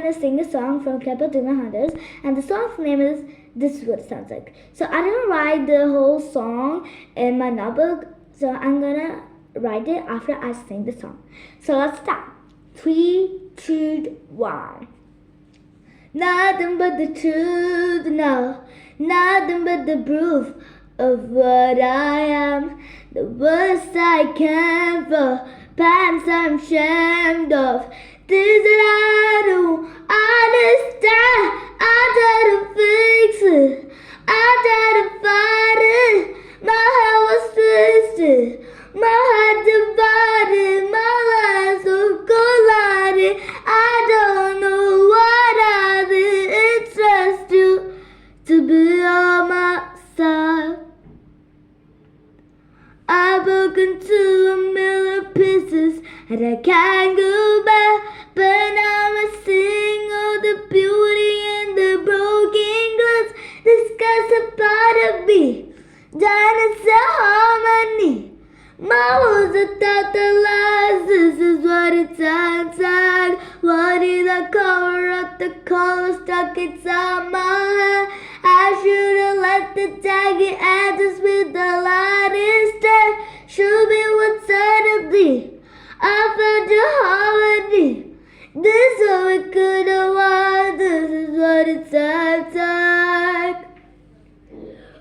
gonna sing a song from Clever Demon Hunters, and the song's name is This Is What It Sounds Like. So I didn't write the whole song in my notebook, so I'm gonna write it after I sing the song. So let's start. 3, 2, 1. Nothing but the truth, no, nothing but the proof of what I am. The worst I can for, pants I'm ashamed of. Things that I don't understand, I try to fix it, I try to fight it. My head was twisted, my head divided, my life so collided. I don't know what I did. It's just you to be on my side. I've broken to a million pieces and I can't go back. But now I sing all the beauty and the broken glass. The sky's a part of me, dance a harmony. My words are thought the lies. This is what it sounds like. What did I cover up the color stuck inside my head? I should've let the jagged edges with the light instead. Should be what suddenly I found your harmony. This is all it could have was. This is what it sounds like.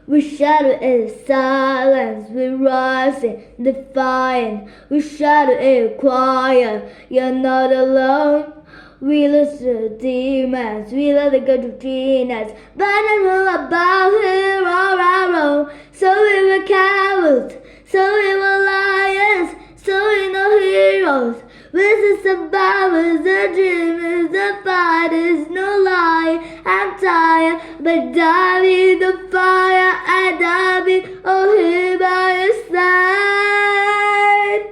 We shadow in silence, we rise in defiant. We shadow in quiet, you're not alone. We listen to demons, we let it go to genius. But I know about here all our own. So we were cowards, so we were liars, so we know heroes. We're the survivors, the dreamers, the fighters, no lie. I'm tired, but dive in the fire, and I'll be all here by your side.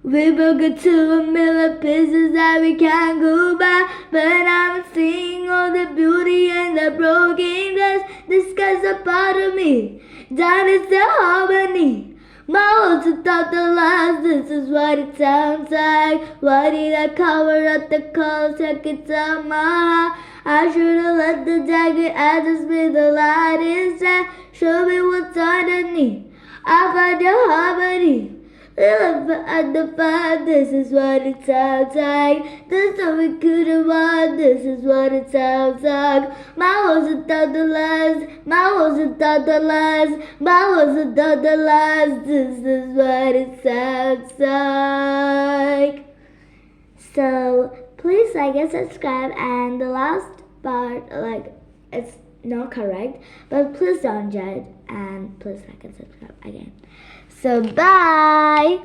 We broke it to a million pieces that we can't go back. But I'm seeing all the beauty and the broken glass. The sky's a part of me, that is the harmony. My words without the lies, this is what it sounds like. Why did I cover up the colors, check it's on my heart? I should've let the jagged edges be the light instead. Show me what's underneath, I find your harmony. Live at the fire, this is what it sounds like. This is what we could've won, this is what it sounds like. My words without the lies, my words without the lies, my words without the lies. This is what it sounds like. So please like and subscribe, and the last part, it's not correct, but please don't judge, and please like and subscribe again. So bye.